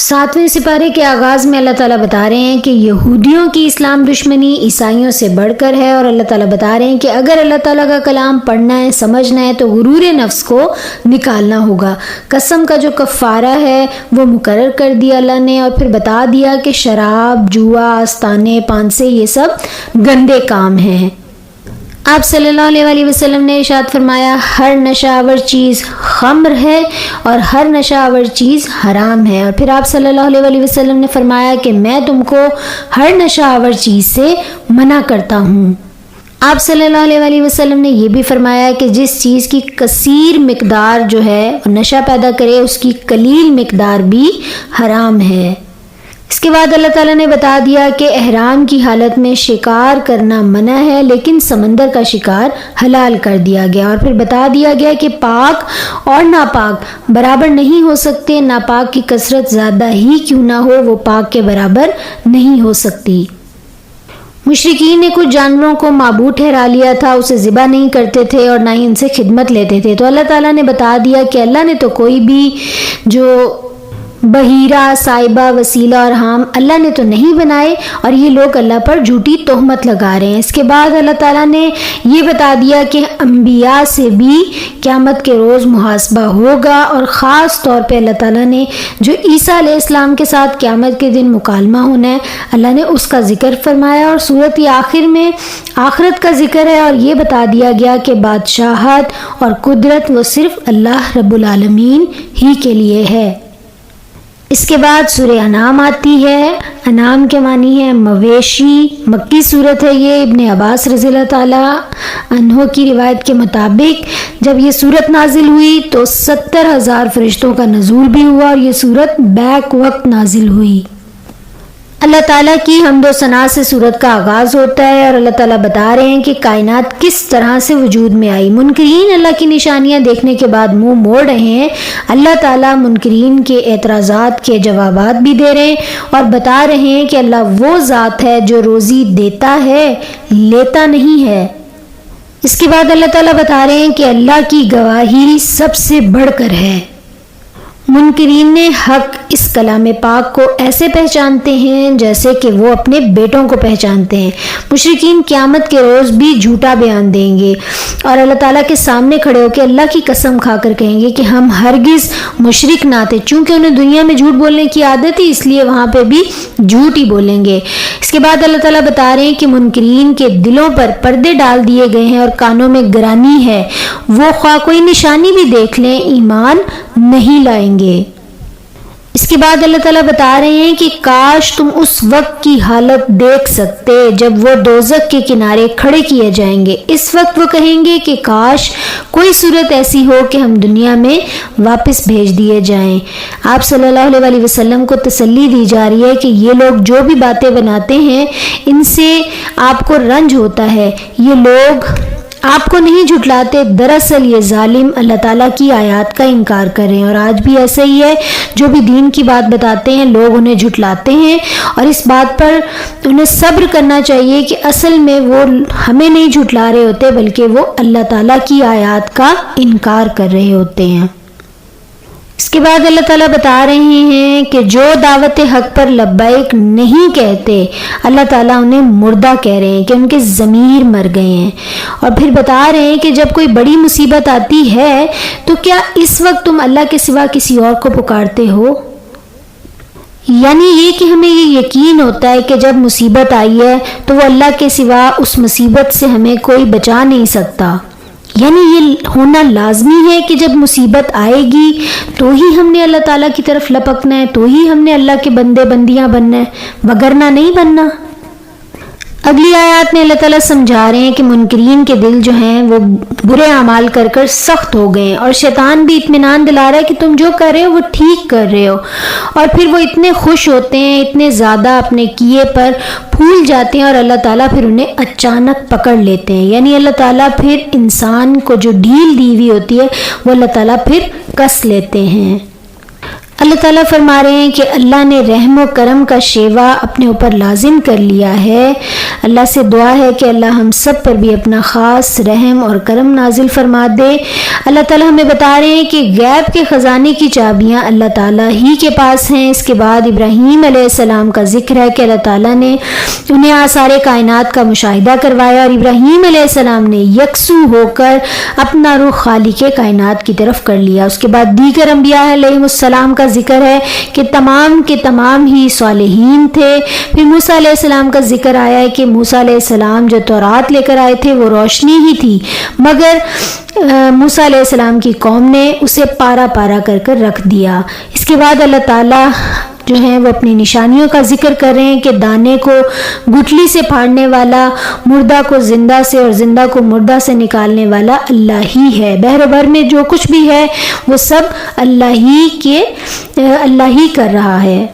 7ویں سپارے کے آغاز میں اللہ تعالیٰ بتا رہے ہیں کہ یہودیوں کی اسلام دشمنی عیسائیوں سے بڑھ کر ہے، اور اللہ تعالیٰ بتا رہے ہیں کہ اگر اللہ تعالیٰ کا کلام پڑھنا ہے، سمجھنا ہے، تو غرور نفس کو نکالنا ہوگا۔ قسم کا جو کفارہ ہے وہ مقرر کر دیا اللہ نے، اور پھر بتا دیا کہ شراب، جوا، آستانے، پانسے، یہ سب گندے کام ہیں۔ آپ صلی اللہ علیہ وسلم نے ارشاد فرمایا، ہر نشہ آور چیز خمر ہے اور ہر نشہ آور چیز حرام ہے۔ اور پھر آپ صلی اللہ علیہ وسلم نے فرمایا کہ میں تم کو ہر نشہ آور چیز سے منع کرتا ہوں۔ آپ صلی اللہ علیہ وسلم نے یہ بھی فرمایا کہ جس چیز کی کثیر مقدار جو ہے نشہ پیدا کرے، اس کی قلیل مقدار بھی حرام ہے۔ اس کے بعد اللہ تعالیٰ نے بتا دیا کہ احرام کی حالت میں شکار کرنا منع ہے، لیکن سمندر کا شکار حلال کر دیا گیا، اور پھر بتا دیا گیا کہ پاک اور ناپاک برابر نہیں ہو سکتے، ناپاک کی کثرت زیادہ ہی کیوں نہ ہو وہ پاک کے برابر نہیں ہو سکتی۔ مشرکین نے کچھ جانوروں کو معبود ٹھہرا لیا تھا، اسے ذبح نہیں کرتے تھے اور نہ ہی ان سے خدمت لیتے تھے، تو اللہ تعالیٰ نے بتا دیا کہ اللہ نے تو کوئی بھی جو بحیرہ، صائبہ، وسیلہ اور حام اللہ نے تو نہیں بنائے، اور یہ لوگ اللہ پر جھوٹی تہمت لگا رہے ہیں۔ اس کے بعد اللہ تعالیٰ نے یہ بتا دیا کہ انبیاء سے بھی قیامت کے روز محاسبہ ہوگا، اور خاص طور پہ اللہ تعالیٰ نے جو عیسیٰ علیہ السلام کے ساتھ قیامت کے دن مکالمہ ہونا ہے، اللہ نے اس کا ذکر فرمایا، اور سورت آخر میں آخرت کا ذکر ہے، اور یہ بتا دیا گیا کہ بادشاہت اور قدرت وہ صرف اللہ رب العالمین ہی کے لیے ہے۔ اس کے بعد سورہ انعام آتی ہے۔ انعام کے معنی ہے مویشی، مکی صورت ہے یہ۔ ابن عباس رضی اللہ تعالیٰ عنہ کی روایت کے مطابق جب یہ صورت نازل ہوئی تو 70,000 فرشتوں کا نزول بھی ہوا، اور یہ صورت بیک وقت نازل ہوئی۔ اللہ تعالیٰ کی حمد و ثنا سے سورت کا آغاز ہوتا ہے، اور اللہ تعالیٰ بتا رہے ہیں کہ کائنات کس طرح سے وجود میں آئی۔ منکرین اللہ کی نشانیاں دیکھنے کے بعد منہ موڑ رہے ہیں، اللہ تعالیٰ منکرین کے اعتراضات کے جوابات بھی دے رہے ہیں، اور بتا رہے ہیں کہ اللہ وہ ذات ہے جو روزی دیتا ہے، لیتا نہیں ہے۔ اس کے بعد اللہ تعالیٰ بتا رہے ہیں کہ اللہ کی گواہی سب سے بڑھ کر ہے۔ منکرین نے حق اس کلام پاک کو ایسے پہچانتے ہیں جیسے کہ وہ اپنے بیٹوں کو پہچانتے ہیں۔ مشرکین قیامت کے روز بھی جھوٹا بیان دیں گے، اور اللہ تعالیٰ کے سامنے کھڑے ہو کے اللہ کی قسم کھا کر کہیں گے کہ ہم ہرگز مشرک نہ تھے۔ چونکہ انہیں دنیا میں جھوٹ بولنے کی عادت تھی، اس لیے وہاں پہ بھی جھوٹ ہی بولیں گے۔ اس کے بعد اللہ تعالیٰ بتا رہے ہیں کہ منکرین کے دلوں پر پردے ڈال دیے گئے ہیں اور کانوں میں گرانی ہے، وہ خواہ کوئی نشانی بھی دیکھ لیں ایمان نہیں لائیں گے۔ اس کے بعد اللہ تعالیٰ بتا رہے ہیں کہ کاش تم اس وقت کی حالت دیکھ سکتے جب وہ دوزخ کے کنارے کھڑے کیے جائیں گے۔ اس وقت وہ کہیں گے کہ کاش کوئی صورت ایسی ہو کہ ہم دنیا میں واپس بھیج دیے جائیں۔ آپ صلی اللہ علیہ وسلم کو تسلی دی جا رہی ہے کہ یہ لوگ جو بھی باتیں بناتے ہیں ان سے آپ کو رنج ہوتا ہے، یہ لوگ آپ کو نہیں جھٹلاتے، دراصل یہ ظالم اللہ تعالیٰ کی آیات کا انکار کر رہے ہیں۔ اور آج بھی ایسا ہی ہے، جو بھی دین کی بات بتاتے ہیں لوگ انہیں جھٹلاتے ہیں، اور اس بات پر انہیں صبر کرنا چاہیے کہ اصل میں وہ ہمیں نہیں جھٹلا رہے ہوتے بلکہ وہ اللہ تعالیٰ کی آیات کا انکار کر رہے ہوتے ہیں۔ اس کے بعد اللہ تعالیٰ بتا رہے ہیں کہ جو دعوت حق پر لبیک نہیں کہتے، اللہ تعالیٰ انہیں مردہ کہہ رہے ہیں کہ ان کے ضمیر مر گئے ہیں۔ اور پھر بتا رہے ہیں کہ جب کوئی بڑی مصیبت آتی ہے تو کیا اس وقت تم اللہ کے سوا کسی اور کو پکارتے ہو؟ یعنی یہ کہ ہمیں یہ یقین ہوتا ہے کہ جب مصیبت آئی ہے تو وہ اللہ کے سوا اس مصیبت سے ہمیں کوئی بچا نہیں سکتا۔ یعنی یہ ہونا لازمی ہے کہ جب مصیبت آئے گی تو ہی ہم نے اللہ تعالیٰ کی طرف لپکنا ہے، تو ہی ہم نے اللہ کے بندے بندیاں بننا ہے، وگرنہ نہیں بننا۔ اگلی آیات میں اللہ تعالیٰ سمجھا رہے ہیں کہ منکرین کے دل جو ہیں وہ برے اعمال کر کر سخت ہو گئے ہیں، اور شیطان بھی اطمینان دلا رہا ہے کہ تم جو کر رہے ہو وہ ٹھیک کر رہے ہو، اور پھر وہ اتنے خوش ہوتے ہیں، اتنے زیادہ اپنے کیے پر پھول جاتے ہیں، اور اللہ تعالیٰ پھر انہیں اچانک پکڑ لیتے ہیں۔ یعنی اللہ تعالیٰ پھر انسان کو جو ڈھیل دی ہوئی ہوتی ہے وہ اللہ تعالیٰ پھر کس لیتے ہیں۔ اللہ تعالیٰ فرما رہے ہیں کہ اللہ نے رحم و کرم کا شیوا اپنے اوپر لازم کر لیا ہے۔ اللہ سے دعا ہے کہ اللہ ہم سب پر بھی اپنا خاص رحم اور کرم نازل فرما دے۔ اللہ تعالیٰ ہمیں بتا رہے ہیں کہ غیب کے خزانے کی چابیاں اللہ تعالیٰ ہی کے پاس ہیں۔ اس کے بعد ابراہیم علیہ السلام کا ذکر ہے کہ اللہ تعالیٰ نے انہیں آثار کائنات کا مشاہدہ کروایا اور ابراہیم علیہ السلام نے یکسو ہو کر اپنا رخ خالق کائنات کی طرف کر لیا۔ اس کے بعد دیگر انبیاء علیہ السلام کا ذکر ہے کہ تمام کے تمام ہی صالحین تھے۔ پھر موسیٰ علیہ السلام کا ذکر آیا ہے کہ موسیٰ علیہ السلام جو تورات لے کر آئے تھے وہ روشنی ہی تھی، مگر موسیٰ علیہ السلام کی قوم نے اسے پارا پارا کر کر رکھ دیا۔ اس کے بعد اللہ تعالیٰ جو ہیں وہ اپنی نشانیوں کا ذکر کر رہے ہیں کہ دانے کو گٹھلی سے پھاڑنے والا، مردہ کو زندہ سے اور زندہ کو مردہ سے نکالنے والا اللہ ہی ہے۔ بحر بر میں جو کچھ بھی ہے وہ سب اللہ ہی کر رہا ہے۔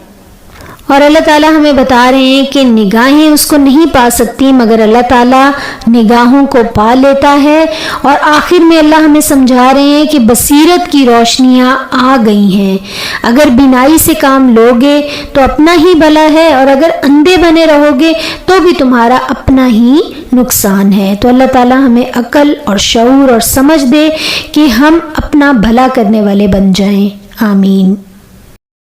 اور اللہ تعالیٰ ہمیں بتا رہے ہیں کہ نگاہیں اس کو نہیں پا سکتی مگر اللہ تعالیٰ نگاہوں کو پا لیتا ہے۔ اور آخر میں اللہ ہمیں سمجھا رہے ہیں کہ بصیرت کی روشنیاں آ گئی ہیں، اگر بینائی سے کام لوگے تو اپنا ہی بھلا ہے، اور اگر اندھے بنے رہو گے تو بھی تمہارا اپنا ہی نقصان ہے۔ تو اللہ تعالیٰ ہمیں عقل اور شعور اور سمجھ دے کہ ہم اپنا بھلا کرنے والے بن جائیں۔ آمین۔